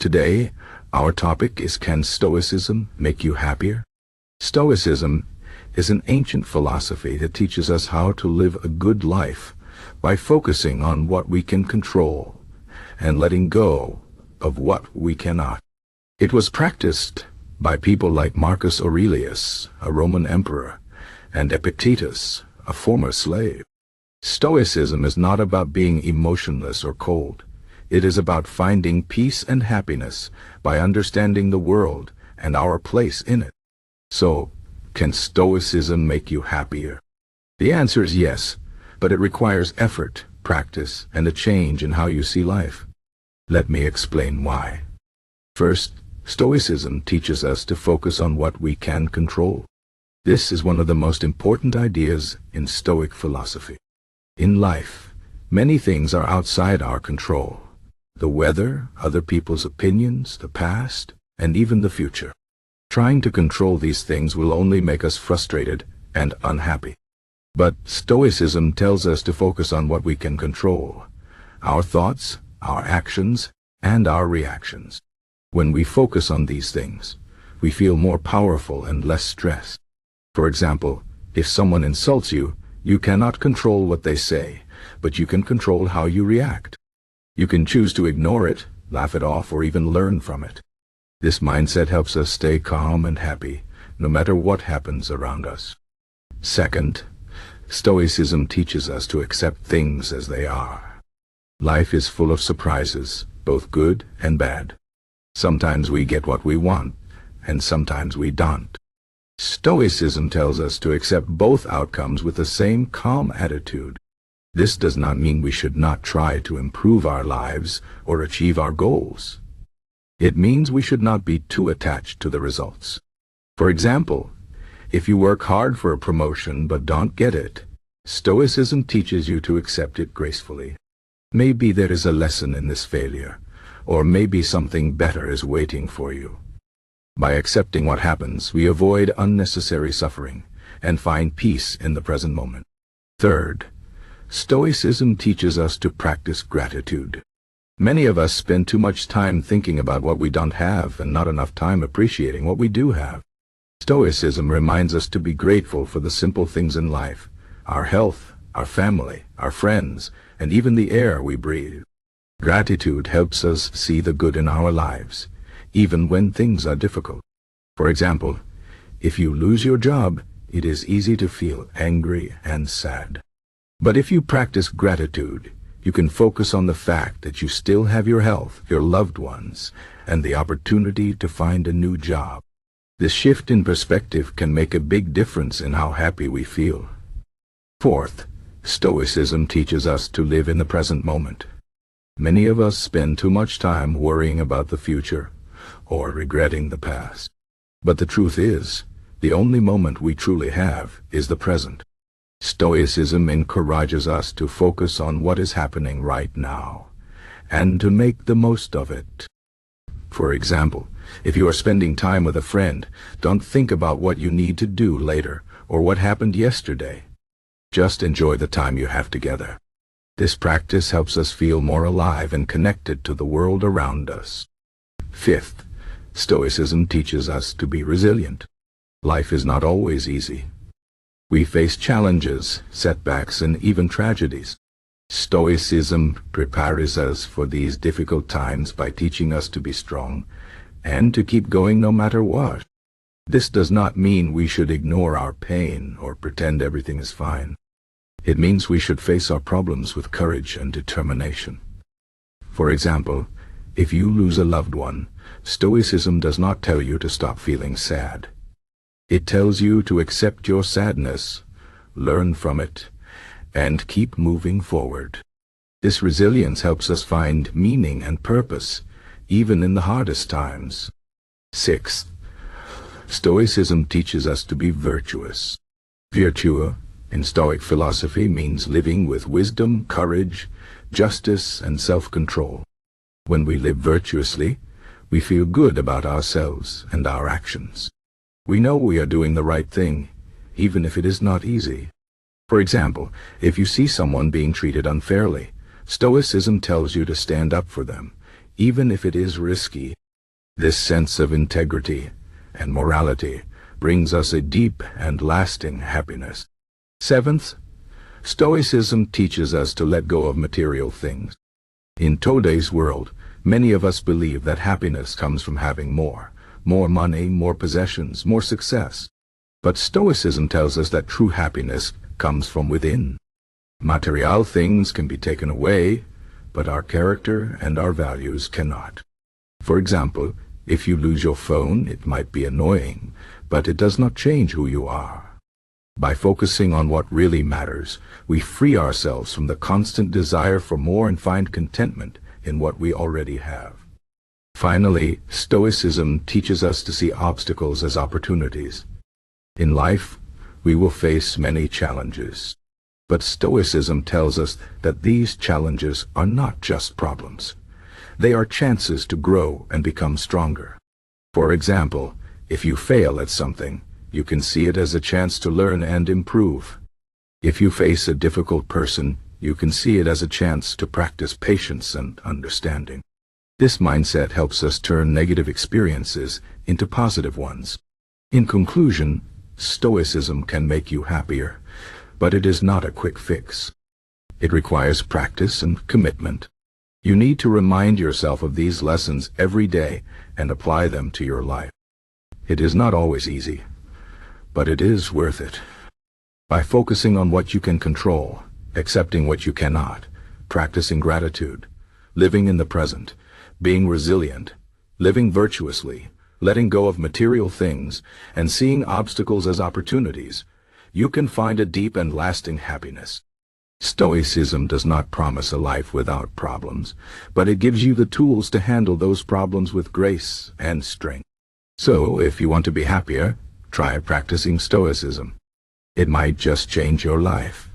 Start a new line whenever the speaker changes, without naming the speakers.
Today, our topic is, can Stoicism make you happier? Stoicism is an ancient philosophy that teaches us how to live a good life by focusing on what we can control and letting go of what we cannot. It was practiced by people like Marcus Aurelius, a Roman emperor, and Epictetus, a former slave. Stoicism is not about being emotionless or cold. It is about finding peace and happiness by understanding the world and our place in it. So, can Stoicism make you happier? The answer is yes, but it requires effort, practice, and a change in how you see life. Let me explain why. First, Stoicism teaches us to focus on what we can control. This is one of the most important ideas in Stoic philosophy. In life, many things are outside our control. The weather, other people's opinions, the past, and even the future. Trying to control these things will only make us frustrated and unhappy. But Stoicism tells us to focus on what we can control: our thoughts, our actions, and our reactions. When we focus on these things, we feel more powerful and less stressed. For example, if someone insults you, you cannot control what they say, but you can control how you react. You can choose to ignore it, laugh it off, or even learn from it. This mindset helps us stay calm and happy, no matter what happens around us. Second, Stoicism teaches us to accept things as they are. Life is full of surprises, both good and bad. Sometimes we get what we want, and sometimes we don't. Stoicism tells us to accept both outcomes with the same calm attitude. This does not mean we should not try to improve our lives or achieve our goals. It means we should not be too attached to the results. For example, if you work hard for a promotion but don't get it, Stoicism teaches you to accept it gracefully. Maybe there is a lesson in this failure, or maybe something better is waiting for you. By accepting what happens, we avoid unnecessary suffering and find peace in the present moment. Third, Stoicism teaches us to practice gratitude. Many of us spend too much time thinking about what we don't have and not enough time appreciating what we do have. Stoicism reminds us to be grateful for the simple things in life: our health, our family, our friends, and even the air we breathe. Gratitude helps us see the good in our lives, even when things are difficult. For example, if you lose your job, it is easy to feel angry and sad. But if you practice gratitude, you can focus on the fact that you still have your health, your loved ones, and the opportunity to find a new job. This shift in perspective can make a big difference in how happy we feel. Fourth, Stoicism teaches us to live in the present moment. Many of us spend too much time worrying about the future or regretting the past. But the truth is, the only moment we truly have is the present. Stoicism encourages us to focus on what is happening right now, and to make the most of it. For example, if you are spending time with a friend, don't think about what you need to do later or what happened yesterday. Just enjoy the time you have together. This practice helps us feel more alive and connected to the world around us. Fifth, Stoicism teaches us to be resilient. Life is not always easy. We face challenges, setbacks, and even tragedies. Stoicism prepares us for these difficult times by teaching us to be strong and to keep going no matter what. This does not mean we should ignore our pain or pretend everything is fine. It means we should face our problems with courage and determination. For example, if you lose a loved one, Stoicism does not tell you to stop feeling sad. It tells you to accept your sadness, learn from it, and keep moving forward. This resilience helps us find meaning and purpose, even in the hardest times. Sixth, Stoicism teaches us to be virtuous. Virtue, in Stoic philosophy, means living with wisdom, courage, justice, and self-control. When we live virtuously, we feel good about ourselves and our actions. We know we are doing the right thing, even if it is not easy. For example, if you see someone being treated unfairly, Stoicism tells you to stand up for them, even if it is risky. This sense of integrity and morality brings us a deep and lasting happiness. Seventh, Stoicism teaches us to let go of material things. In today's world, many of us believe that happiness comes from having more money, more possessions, more success. But Stoicism tells us that true happiness comes from within. Material things can be taken away, but our character and our values cannot. For example, if you lose your phone, it might be annoying, but it does not change who you are. By focusing on what really matters, we free ourselves from the constant desire for more and find contentment in what we already have. Finally, Stoicism teaches us to see obstacles as opportunities. In life, we will face many challenges. But Stoicism tells us that these challenges are not just problems. They are chances to grow and become stronger. For example, if you fail at something, you can see it as a chance to learn and improve. If you face a difficult person, you can see it as a chance to practice patience and understanding. This mindset helps us turn negative experiences into positive ones. In conclusion, Stoicism can make you happier, but it is not a quick fix. It requires practice and commitment. You need to remind yourself of these lessons every day and apply them to your life. It is not always easy, but it is worth it. By focusing on what you can control, accepting what you cannot, practicing gratitude, living in the present, being resilient, living virtuously, letting go of material things, and seeing obstacles as opportunities, you can find a deep and lasting happiness. Stoicism does not promise a life without problems, but it gives you the tools to handle those problems with grace and strength. So, if you want to be happier, try practicing Stoicism. It might just change your life.